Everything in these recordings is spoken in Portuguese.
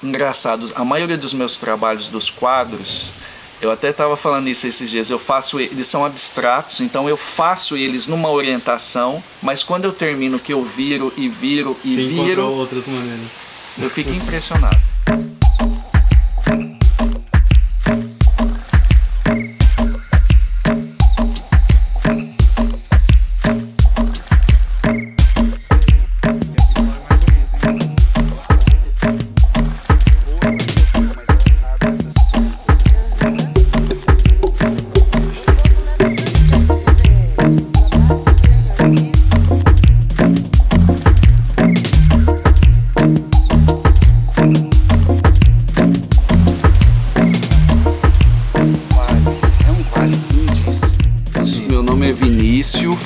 engraçado, a maioria dos meus trabalhos, dos quadros, eu até estava falando isso esses dias, eles são abstratos, então eu faço eles numa orientação, mas quando eu termino que eu viro e viro e viro, outras maneiras. Eu fico impressionado.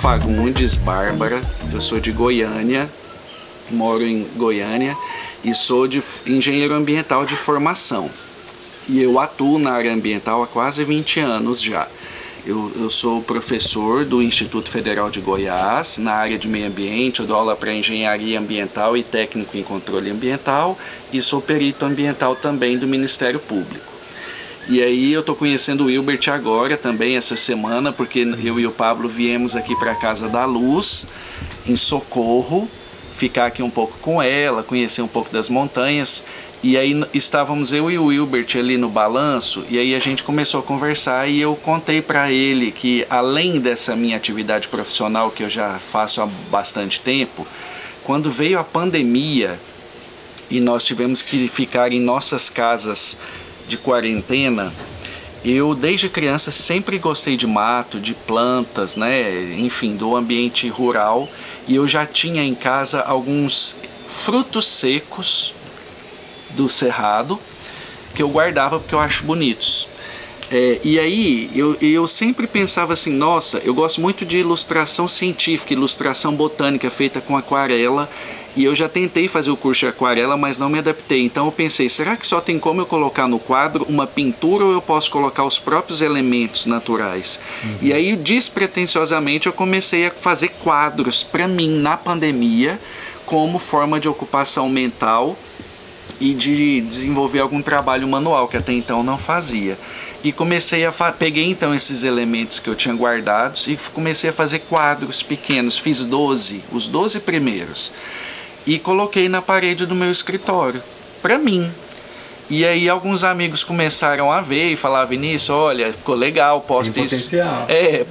Fagundes Bárbara, eu sou de Goiânia, moro em Goiânia e sou engenheiro ambiental de formação. E eu atuo na área ambiental há quase 20 anos já. Eu sou professor do Instituto Federal de Goiás, na área de meio ambiente, eu dou aula para engenharia ambiental e técnico em controle ambiental e sou perito ambiental também do Ministério Público. E aí eu tô conhecendo o Wilbert agora também essa semana, porque eu e o Pablo viemos aqui para a Casa da Luz, em Socorro, ficar aqui um pouco com ela, conhecer um pouco das montanhas. E aí estávamos eu e o Wilbert ali no balanço, e aí a gente começou a conversar e eu contei para ele que além dessa minha atividade profissional que eu já faço há bastante tempo, quando veio a pandemia e nós tivemos que ficar em nossas casas de quarentena, eu desde criança sempre gostei de mato, de plantas, né? Enfim, do ambiente rural, e eu já tinha em casa alguns frutos secos do cerrado que eu guardava porque eu acho bonitos. E aí eu sempre pensava assim, nossa, eu gosto muito de ilustração científica, ilustração botânica feita com aquarela, e eu já tentei fazer o curso de aquarela, mas não me adaptei. Então eu pensei, será que só tem como eu colocar no quadro uma pintura ou eu posso colocar os próprios elementos naturais? E aí, despretensiosamente, eu comecei a fazer quadros para mim na pandemia, como forma de ocupação mental e de desenvolver algum trabalho manual, que até então não fazia. E comecei peguei então esses elementos que eu tinha guardados e comecei a fazer quadros pequenos, fiz os 12 primeiros. E coloquei na parede do meu escritório, para mim. E aí alguns amigos começaram a ver e falar, Vinícius, olha, ficou legal, posta isso.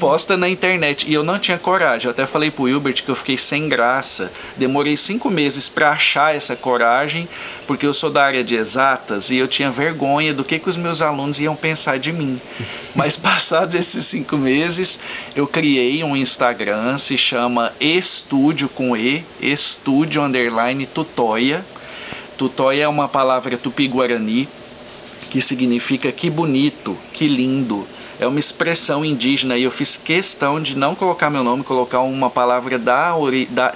Posta na internet. E eu não tinha coragem, eu até falei pro Wilbert que eu fiquei sem graça. Demorei 5 meses para achar essa coragem, porque eu sou da área de exatas e eu tinha vergonha do que os meus alunos iam pensar de mim. Mas passados esses 5 meses, eu criei um Instagram, se chama Estúdio com Estúdio_Tutóia. Tutóia é uma palavra tupi-guarani que significa que bonito, que lindo. É uma expressão indígena e eu fiz questão de não colocar meu nome, colocar uma palavra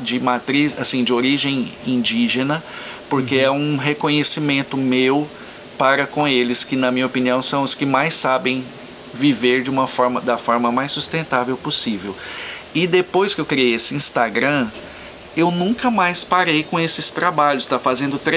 de matriz, assim, de origem indígena, porque é um reconhecimento meu para com eles, que na minha opinião são os que mais sabem viver da forma mais sustentável possível. E depois que eu criei esse Instagram, eu nunca mais parei com esses trabalhos.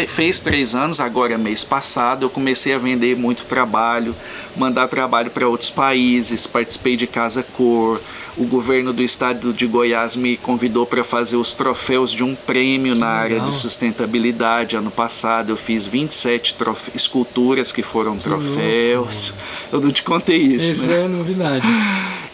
Fez 3 anos, agora mês passado, eu comecei a vender muito trabalho, mandar trabalho para outros países, participei de Casa Cor, o governo do estado de Goiás me convidou para fazer os troféus de um prêmio na área de sustentabilidade. Ano passado eu fiz 27 esculturas que foram troféus. Eu não te contei isso, Isso né? é novidade.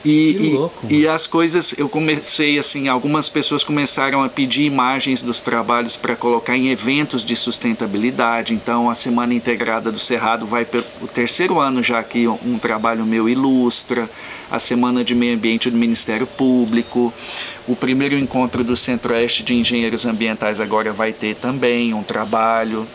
E as coisas, eu comecei assim, algumas pessoas começaram a pedir imagens dos trabalhos para colocar em eventos de sustentabilidade. Então a Semana Integrada do Cerrado vai pelo 3º ano já que um trabalho meu ilustra, a Semana de Meio Ambiente do Ministério Público, o primeiro encontro do Centro-Oeste de Engenheiros Ambientais agora vai ter também um trabalho.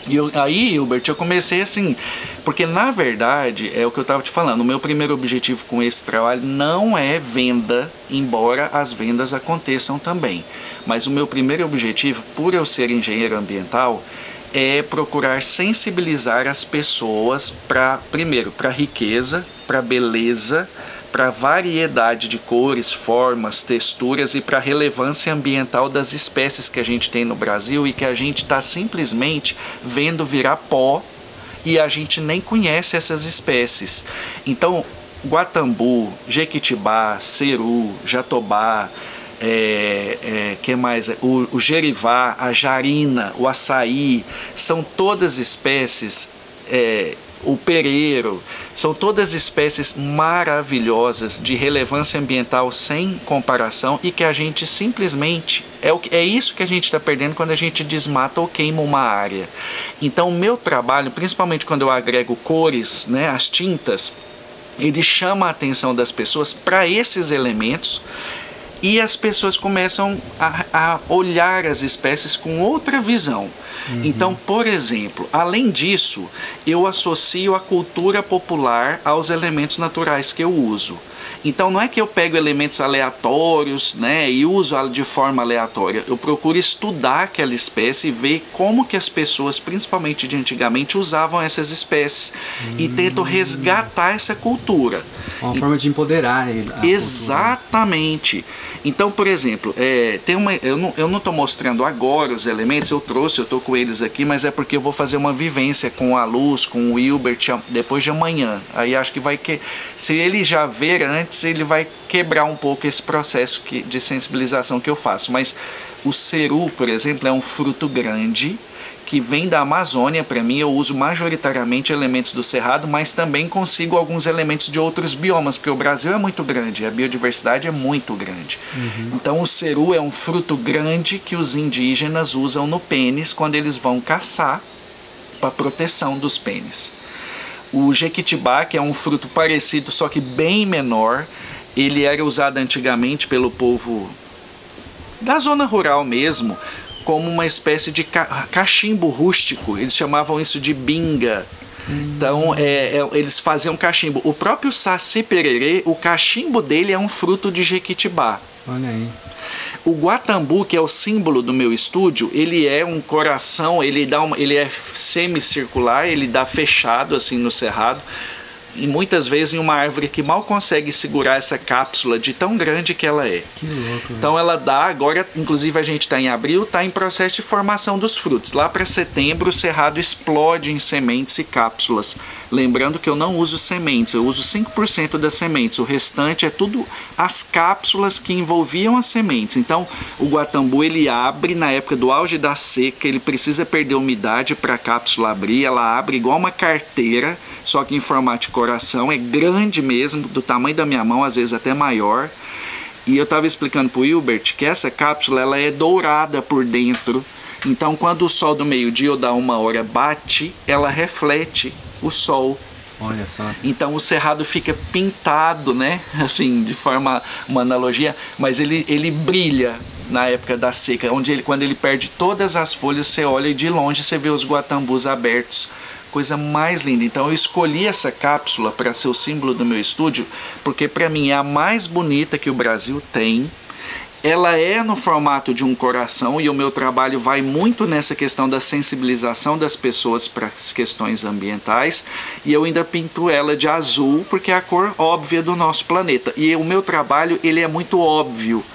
E aí, Hilbert, eu comecei assim, porque na verdade, é o que eu estava te falando, o meu primeiro objetivo com esse trabalho não é venda, embora as vendas aconteçam também. Mas o meu primeiro objetivo, por eu ser engenheiro ambiental, é procurar sensibilizar as pessoas primeiro, para a riqueza, para a beleza, para variedade de cores, formas, texturas e para a relevância ambiental das espécies que a gente tem no Brasil e que a gente está simplesmente vendo virar pó e a gente nem conhece essas espécies. Então, guatambu, jequitibá, ceru, jatobá, que mais? O gerivá, a jarina, o açaí, são todas espécies, o pereiro, são todas espécies maravilhosas de relevância ambiental sem comparação e que a gente simplesmente, é isso que a gente está perdendo quando a gente desmata ou queima uma área. Então o meu trabalho, principalmente quando eu agrego cores, né, as tintas, ele chama a atenção das pessoas para esses elementos e as pessoas começam a olhar as espécies com outra visão. Então, por exemplo, além disso, eu associo a cultura popular aos elementos naturais que eu uso. Então, não é que eu pego elementos aleatórios, né, e uso de forma aleatória. Eu procuro estudar aquela espécie e ver como que as pessoas, principalmente de antigamente, usavam essas espécies e tento resgatar essa cultura. Uma forma de empoderar a exatamente. Cultura. Então, por exemplo, eu não estou mostrando agora os elementos, eu estou com eles aqui, mas é porque eu vou fazer uma vivência com a Luz, com o Wilbert, depois de amanhã. Aí acho que se ele já ver antes, ele vai quebrar um pouco esse processo de sensibilização que eu faço. Mas o ceru, por exemplo, é um fruto grande, que vem da Amazônia. Para mim, eu uso majoritariamente elementos do Cerrado, mas também consigo alguns elementos de outros biomas, porque o Brasil é muito grande, a biodiversidade é muito grande. Então o ceru é um fruto grande que os indígenas usam no pênis quando eles vão caçar para proteção dos pênis. O jequitibá, que é um fruto parecido, só que bem menor, ele era usado antigamente pelo povo da zona rural mesmo, como uma espécie de cachimbo rústico. Eles chamavam isso de binga. Então, eles faziam cachimbo. O próprio Saci Pererê, o cachimbo dele é um fruto de jequitibá. Olha aí. O guatambu, que é o símbolo do meu estúdio, ele é um coração, ele é semicircular, ele dá fechado assim no cerrado, e muitas vezes em uma árvore que mal consegue segurar essa cápsula de tão grande que ela é. Que louco. Então ela dá, agora inclusive a gente está em abril, está em processo de formação dos frutos. Lá para setembro o cerrado explode em sementes e cápsulas. Lembrando que eu não uso sementes, eu uso 5% das sementes, o restante é tudo as cápsulas que envolviam as sementes. Então o guatambu ele abre na época do auge da seca, ele precisa perder umidade para a cápsula abrir, ela abre igual uma carteira, só que em formato de coração, é grande mesmo, do tamanho da minha mão, às vezes até maior. E eu estava explicando para o Wilbert que essa cápsula ela é dourada por dentro, então quando o sol do meio-dia ou da 1h bate, ela reflete o sol. Olha só. Então o cerrado fica pintado, né? Assim, de forma, uma analogia, mas ele brilha na época da seca, quando ele perde todas as folhas, você olha e de longe você vê os guatambus abertos. Coisa mais linda. Então eu escolhi essa cápsula para ser o símbolo do meu estúdio, porque para mim é a mais bonita que o Brasil tem. Ela é no formato de um coração e o meu trabalho vai muito nessa questão da sensibilização das pessoas para as questões ambientais, e eu ainda pinto ela de azul porque é a cor óbvia do nosso planeta. E o meu trabalho ele é muito óbvio.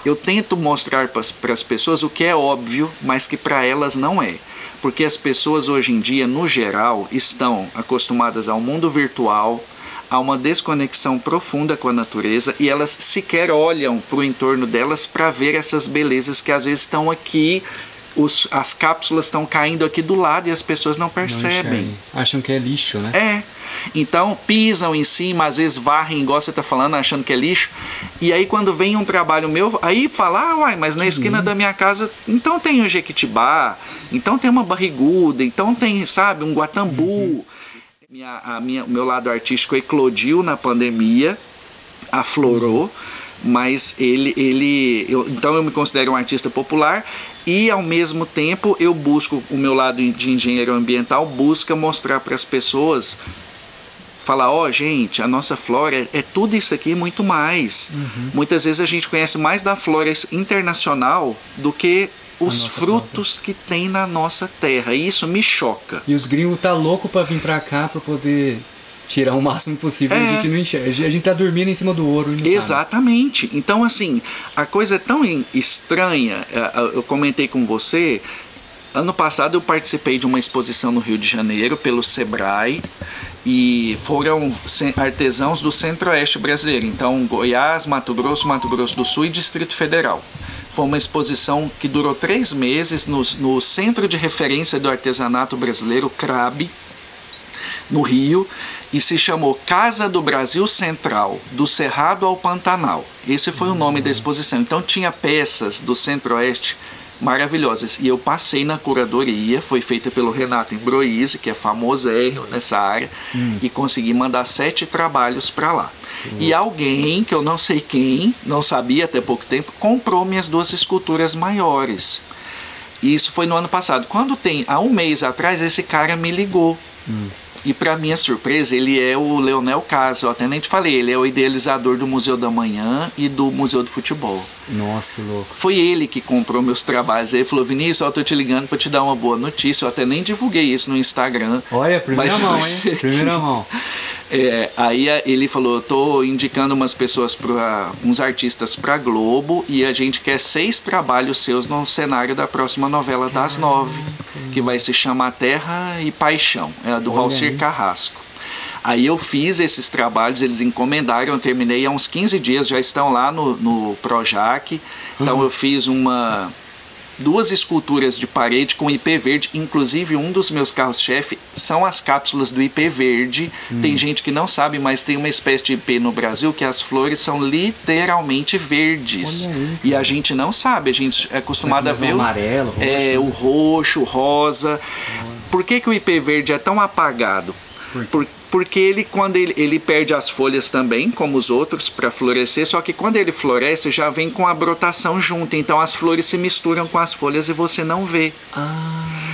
Eu tento mostrar para as pessoas o que é óbvio, mas que para elas não é. Porque as pessoas hoje em dia, no geral, estão acostumadas ao mundo virtual, a uma desconexão profunda com a natureza, e elas sequer olham para o entorno delas para ver essas belezas que às vezes estão aqui, as cápsulas estão caindo aqui do lado e as pessoas não percebem. Acham que é lixo, né? É. Então pisam em cima, às vezes varrem, igual você está falando, achando que é lixo. E aí quando vem um trabalho meu, aí fala, uai, mas na esquina da minha casa, então tem um jequitibá, então tem uma barriguda, então tem, sabe, um guatambu. O meu lado artístico eclodiu na pandemia, aflorou, mas então eu me considero um artista popular e ao mesmo tempo eu busco, o meu lado de engenheiro ambiental busca mostrar para as pessoas, falar, gente, a nossa flora é tudo isso aqui e muito mais. Muitas vezes a gente conhece mais da flora internacional do que os frutos que tem na nossa terra, e isso me choca. E os gringos tá louco para vir para cá para poder tirar o máximo possível, a gente não enxerga. A gente tá dormindo em cima do ouro e não Exatamente. sabe. Então, assim, a coisa é tão estranha. Eu comentei com você, ano passado eu participei de uma exposição no Rio de Janeiro pelo Sebrae, e foram artesãos do Centro-Oeste brasileiro, então Goiás, Mato Grosso do Sul e Distrito Federal. Foi uma exposição que durou 3 meses no Centro de Referência do Artesanato Brasileiro, CRAB, no Rio, e se chamou Casa do Brasil Central, do Cerrado ao Pantanal. Esse foi o nome da exposição. Então tinha peças do Centro-Oeste maravilhosas. E eu passei na curadoria, foi feita pelo Renato Imbroise, que é famosérrimo nessa área, e consegui mandar 7 trabalhos para lá. E alguém, que eu não sei quem, não sabia até pouco tempo, comprou minhas 2 esculturas maiores. E isso foi no ano passado. Há um mês atrás, esse cara me ligou. E para minha surpresa, ele é o Leonel Casa, eu até nem te falei, ele é o idealizador do Museu da Manhã e do Museu do Futebol. Nossa, que louco. Foi ele que comprou meus trabalhos. Ele falou, Vinícius, eu tô te ligando para te dar uma boa notícia. Eu até nem divulguei isso no Instagram. Olha, primeira mão, hein? Primeira mão. Aí ele falou, eu tô indicando uns artistas para Globo e a gente quer 6 trabalhos seus no cenário da próxima novela das 9, que vai se chamar Terra e Paixão, do Valcir Carrasco. Aí eu fiz esses trabalhos, eles encomendaram, eu terminei há uns 15 dias, já estão lá no Projac. Então eu fiz 2 esculturas de parede com IP verde, inclusive um dos meus carros-chefe são as cápsulas do IP verde. Tem gente que não sabe, mas tem uma espécie de IP no Brasil que as flores são literalmente verdes. Aí, e a gente não sabe, a gente é acostumado a ver o amarelo, roxo, o roxo, rosa. Por que o IP verde é tão apagado? Porque quando ele perde as folhas também, como os outros, para florescer, só que quando ele floresce já vem com a brotação junto, então as flores se misturam com as folhas e você não vê.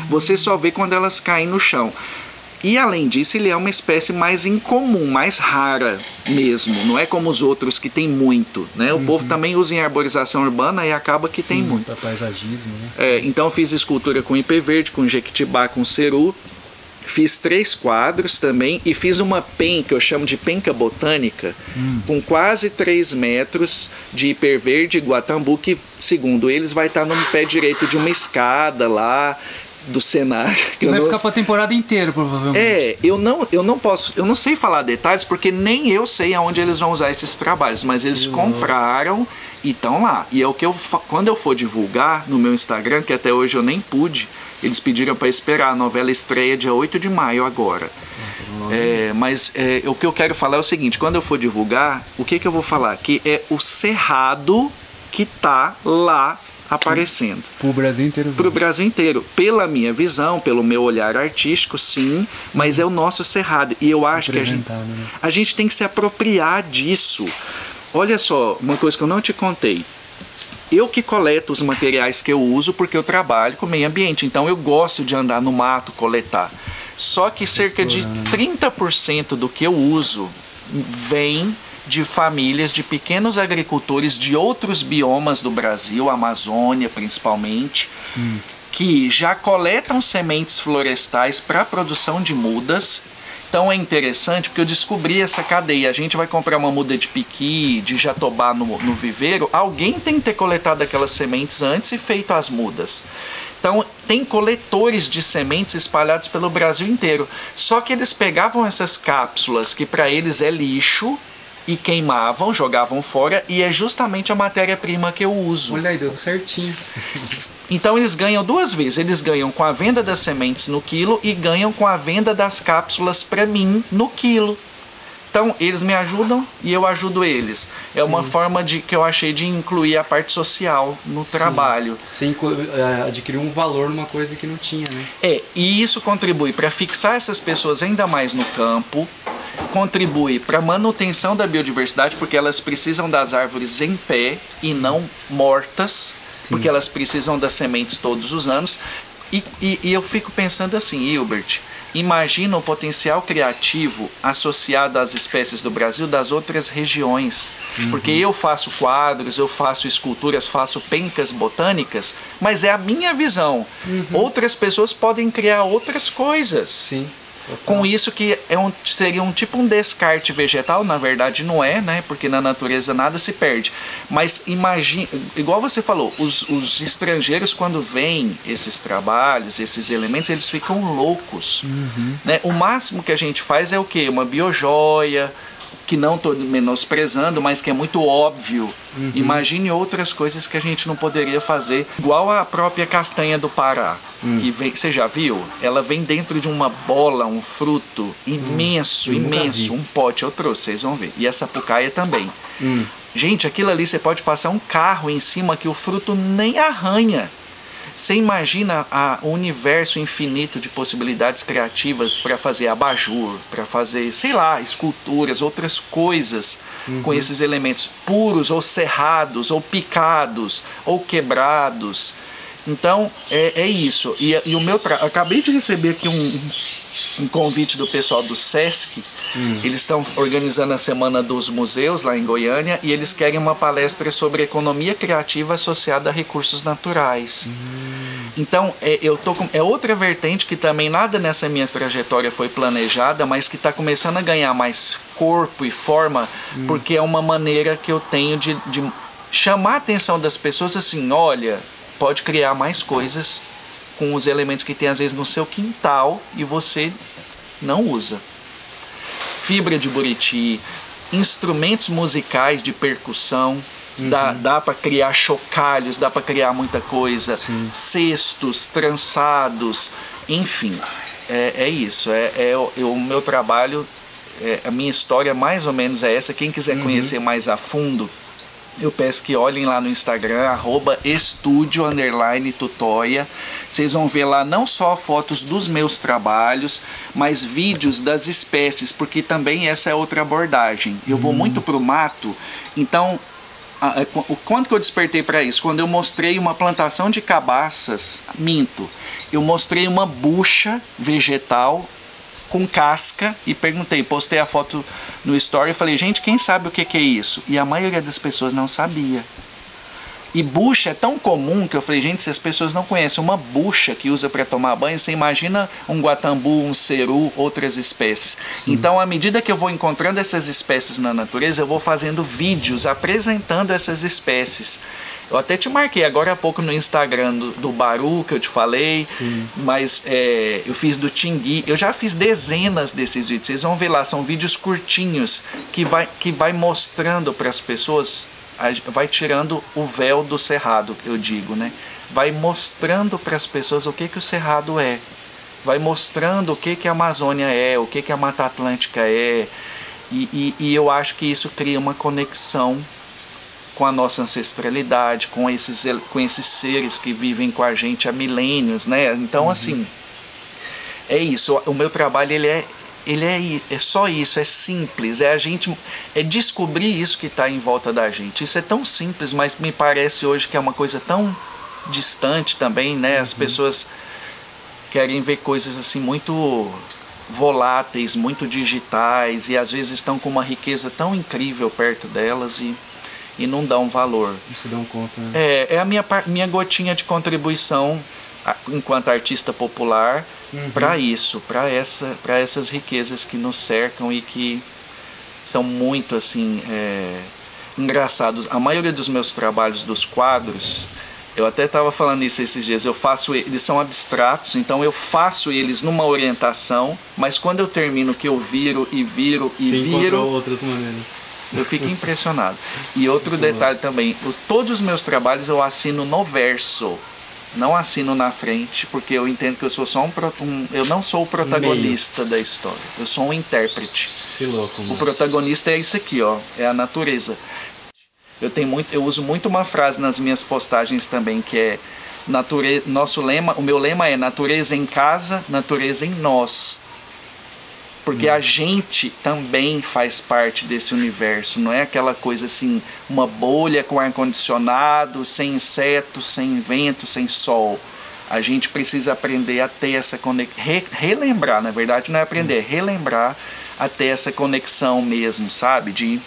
Você só vê quando elas caem no chão. E além disso, ele é uma espécie mais incomum, mais rara mesmo, não é como os outros que tem muito, né? O povo também usa em arborização urbana e acaba que tem muito. Para paisagismo, né? Então eu fiz escultura com IP verde, com jequitibá, com ceru. Fiz 3 quadros também e fiz uma penca, eu chamo de penca botânica, com quase 3 metros de hiperverde Guatambu, que segundo eles vai estar no pé direito de uma escada lá do cenário. E vai ficar para a temporada inteira, provavelmente. Eu não sei falar detalhes porque nem eu sei aonde eles vão usar esses trabalhos, mas eles compraram e estão lá. E é o que quando eu for divulgar no meu Instagram, que até hoje eu nem pude, eles pediram para esperar, a novela estreia dia 8 de maio agora. Mas o que eu quero falar é o seguinte, quando eu for divulgar, o que eu vou falar? Que é o cerrado que tá lá aparecendo. Pro Brasil inteiro. Pro Brasil inteiro. Pela minha visão, pelo meu olhar artístico, sim, mas é o nosso cerrado. E eu acho que a gente tem que se apropriar disso. Olha só, uma coisa que eu não te contei. Eu que coleto os materiais que eu uso porque eu trabalho com meio ambiente, então eu gosto de andar no mato, coletar. Só que cerca de 30% do que eu uso vem de famílias de pequenos agricultores de outros biomas do Brasil, Amazônia principalmente, que já coletam sementes florestais para a produção de mudas. Então é interessante porque eu descobri essa cadeia. A gente vai comprar uma muda de piqui, de jatobá no viveiro, alguém tem que ter coletado aquelas sementes antes e feito as mudas. Então tem coletores de sementes espalhados pelo Brasil inteiro. Só que eles pegavam essas cápsulas, que para eles é lixo, e queimavam, jogavam fora, e é justamente a matéria-prima que eu uso. Olha aí, deu certinho. Então eles ganham 2 vezes, eles ganham com a venda das sementes no quilo e ganham com a venda das cápsulas para mim no quilo. Então eles me ajudam e eu ajudo eles. Sim. É uma forma que eu achei de incluir a parte social no trabalho. Sem adquirir um valor numa coisa que não tinha, né? E isso contribui para fixar essas pessoas ainda mais no campo, contribui para a manutenção da biodiversidade, porque elas precisam das árvores em pé e não mortas. Sim. Porque elas precisam das sementes todos os anos. E eu fico pensando assim, Hilbert, imagina o potencial criativo associado às espécies do Brasil das outras regiões. Porque eu faço quadros, eu faço esculturas, faço pencas botânicas, mas é a minha visão. Outras pessoas podem criar outras coisas. Sim. Com isso que seria tipo um descarte vegetal, na verdade não é, né? Porque na natureza nada se perde. Mas imagine, igual você falou, os estrangeiros quando veem esses trabalhos, esses elementos, eles ficam loucos. Né? O máximo que a gente faz é o quê? Uma biojoia, que não estou menosprezando, mas que é muito óbvio. Imagine outras coisas que a gente não poderia fazer, igual a própria castanha do Pará, que vem, você já viu? Ela vem dentro de uma bola, um fruto imenso, imenso, um pote, eu trouxe, vocês vão ver. E a sapucaia também. Gente, aquilo ali você pode passar um carro em cima que o fruto nem arranha. Você imagina o universo infinito de possibilidades criativas para fazer abajur, para fazer, sei lá, esculturas, outras coisas com esses elementos puros ou serrados, ou picados, ou quebrados. Então, é isso. E o meu acabei de receber aqui um convite do pessoal do Sesc. Eles estão organizando a Semana dos Museus lá em Goiânia e eles querem uma palestra sobre economia criativa associada a recursos naturais. Então, é outra vertente que também nada nessa minha trajetória foi planejada, mas que está começando a ganhar mais corpo e forma, porque é uma maneira que eu tenho de chamar a atenção das pessoas assim, olha, pode criar mais coisas com os elementos que tem às vezes no seu quintal e você não usa. Fibra de buriti, instrumentos musicais de percussão, dá para criar chocalhos, dá para criar muita coisa, cestos, trançados, enfim, é isso, o meu trabalho, a minha história mais ou menos é essa. Quem quiser conhecer mais a fundo, eu peço que olhem lá no Instagram, @estudio_tutoia. Vocês vão ver lá não só fotos dos meus trabalhos, mas vídeos das espécies, porque também essa é outra abordagem. Eu vou muito pro mato, então o quanto que eu despertei para isso? Quando eu mostrei uma plantação de cabaças, eu mostrei uma bucha vegetal com casca e postei a foto no story e falei, gente, quem sabe o que é isso? E a maioria das pessoas não sabia. E bucha é tão comum que eu falei, gente, se as pessoas não conhecem uma bucha que usa para tomar banho, você imagina um guatambu, um ceru, outras espécies. Então, à medida que eu vou encontrando essas espécies na natureza, eu vou fazendo vídeos apresentando essas espécies. Eu até te marquei agora há pouco no Instagram do baru, que eu te falei, mas eu fiz do tingui. Eu já fiz dezenas desses vídeos, vocês vão ver lá, são vídeos curtinhos que vai mostrando para as pessoas, vai tirando o véu do cerrado, eu digo, né? Vai mostrando para as pessoas o que o cerrado é, vai mostrando o que a Amazônia é, o que a Mata Atlântica é, e eu acho que isso cria uma conexão com a nossa ancestralidade, com esses seres que vivem com a gente há milênios, né? Então, assim, é isso. O meu trabalho, ele é só isso, é simples, é descobrir isso que está em volta da gente. Isso é tão simples, mas me parece hoje que é uma coisa tão distante também, né? As pessoas querem ver coisas assim muito voláteis, muito digitais, e às vezes estão com uma riqueza tão incrível perto delas e não dão valor. Não se dão conta, né? É a minha gotinha de contribuição enquanto artista popular para isso, para essas riquezas que nos cercam e que são muito assim engraçados. A maioria dos meus trabalhos, dos quadros, eu até estava falando isso esses dias, eles são abstratos, então eu faço eles numa orientação, mas quando eu termino que eu viro e viro e viro, outras maneiras. Eu fico impressionado. E outro detalhe também, todos os meus trabalhos eu assino no verso, não assino na frente, porque eu entendo que eu sou só eu não sou o protagonista da história, eu sou um intérprete. Que louco, mano. O protagonista é isso aqui, ó, é a natureza. Eu uso muito uma frase nas minhas postagens também, que é o meu lema é natureza em casa, natureza em nós. Porque a gente também faz parte desse universo, não é aquela coisa assim, uma bolha com ar-condicionado, sem insetos, sem vento, sem sol. A gente precisa aprender a ter essa conexão, relembrar, na verdade não é aprender, é relembrar a ter essa conexão mesmo, sabe? De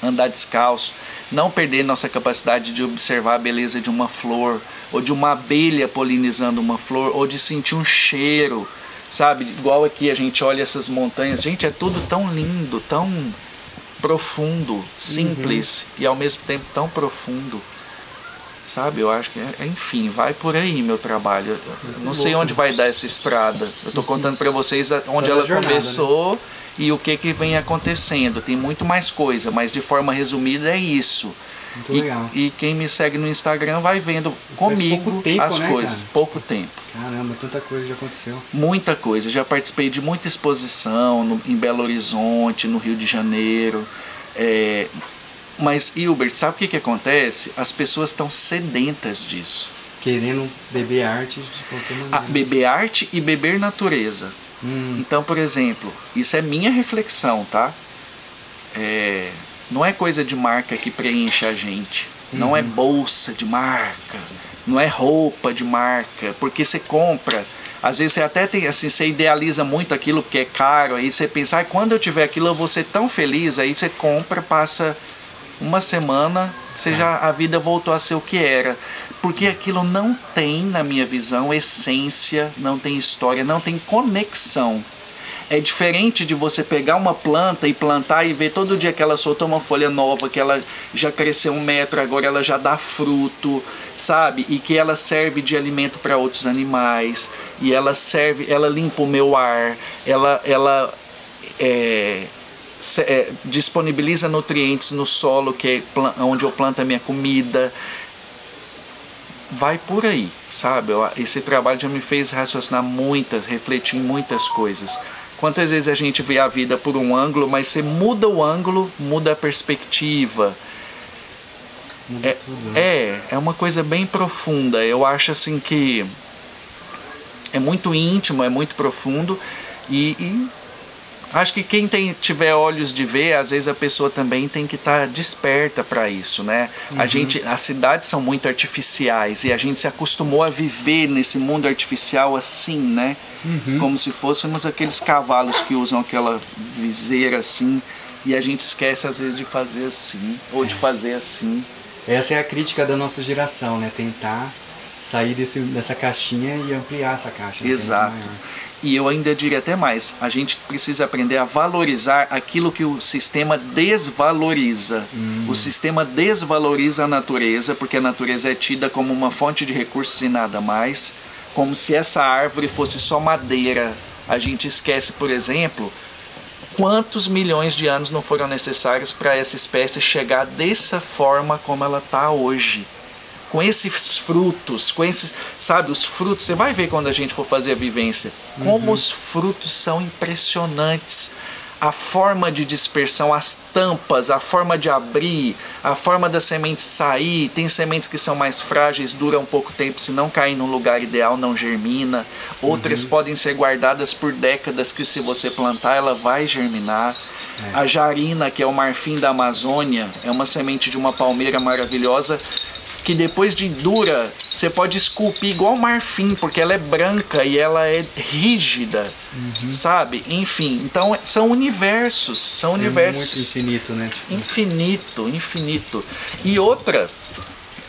andar descalço, não perder nossa capacidade de observar a beleza de uma flor, ou de uma abelha polinizando uma flor, ou de sentir um cheiro, sabe? Igual aqui a gente olha essas montanhas, gente, é tudo tão lindo, tão profundo, simples e ao mesmo tempo tão profundo, sabe? Eu acho que, enfim, vai por aí meu trabalho. Eu não sei onde vai dar essa estrada. Eu tô contando para vocês onde ela começou, né? E o que vem acontecendo. Tem muito mais coisa, mas de forma resumida é isso. Muito legal. E quem me segue no Instagram vai vendo comigo pouco tempo, as né, coisas. cara? Pouco tempo. Caramba, tanta coisa já aconteceu. Muita coisa. Já participei de muita exposição em Belo Horizonte, no Rio de Janeiro. Mas, Hilbert, sabe o que acontece? As pessoas estão sedentas disso. Querendo beber arte de qualquer maneira. Beber arte e beber natureza. Então, por exemplo, isso é minha reflexão, tá? Não é coisa de marca que preenche a gente. Não é bolsa de marca. Não é roupa de marca. Porque você compra. Às vezes você até tem, assim, você idealiza muito aquilo porque é caro. Aí você pensa, quando eu tiver aquilo eu vou ser tão feliz. Aí você compra, passa uma semana, a vida voltou a ser o que era. Porque aquilo não tem, na minha visão, essência, não tem história, não tem conexão. É diferente de você pegar uma planta e plantar e ver todo dia que ela soltou uma folha nova, que ela já cresceu 1 metro, agora ela já dá fruto, sabe? E que ela serve de alimento para outros animais, e ela limpa o meu ar, ela disponibiliza nutrientes no solo, que é onde eu planto a minha comida. Vai por aí, sabe? Esse trabalho já me fez raciocinar refletir em muitas coisas. Quantas vezes a gente vê a vida por um ângulo, mas você muda o ângulo, muda a perspectiva. Muda tudo, né? É uma coisa bem profunda. Eu acho assim que é muito íntimo, é muito profundo e acho que quem tiver olhos de ver, às vezes a pessoa também tem que estar desperta para isso, né? As cidades são muito artificiais e a gente se acostumou a viver nesse mundo artificial assim, né? Como se fôssemos aqueles cavalos que usam aquela viseira assim e a gente esquece às vezes de fazer assim ou de fazer assim. Essa é a crítica da nossa geração, né? Tentar sair dessa caixinha e ampliar essa caixa. Exato. E eu ainda diria até mais, a gente precisa aprender a valorizar aquilo que o sistema desvaloriza. O sistema desvaloriza a natureza, porque a natureza é tida como uma fonte de recursos e nada mais, como se essa árvore fosse só madeira. A gente esquece, por exemplo, quantos milhões de anos não foram necessários para essa espécie chegar dessa forma como ela está hoje. Com esses frutos, sabe, os frutos, você vai ver quando a gente for fazer a vivência, como os frutos são impressionantes. A forma de dispersão, as tampas, a forma de abrir, a forma da semente sair. Tem sementes que são mais frágeis, duram um pouco tempo, se não cair no lugar ideal, não germina. Outras podem ser guardadas por décadas, que se você plantar, ela vai germinar. A jarina, que é o marfim da Amazônia, é uma semente de uma palmeira maravilhosa, que depois de dura, você pode esculpir igual marfim, porque ela é branca e ela é rígida, sabe? Enfim, então são universos, É muito infinito, né? Infinito. E outra,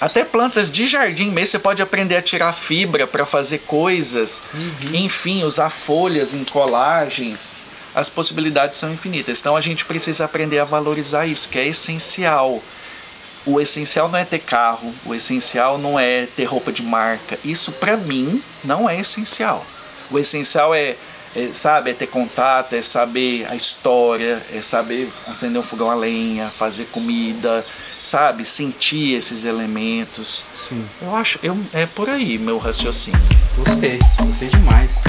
até plantas de jardim mesmo, você pode aprender a tirar fibra para fazer coisas, enfim, usar folhas em colagens. As possibilidades são infinitas, então a gente precisa aprender a valorizar isso, que é essencial. O essencial não é ter carro, o essencial não é ter roupa de marca. Isso, pra mim, não é essencial. O essencial é ter contato, é saber a história, é saber acender um fogão a lenha, fazer comida, sabe? Sentir esses elementos. Sim. Eu acho, é por aí meu raciocínio. Gostei demais.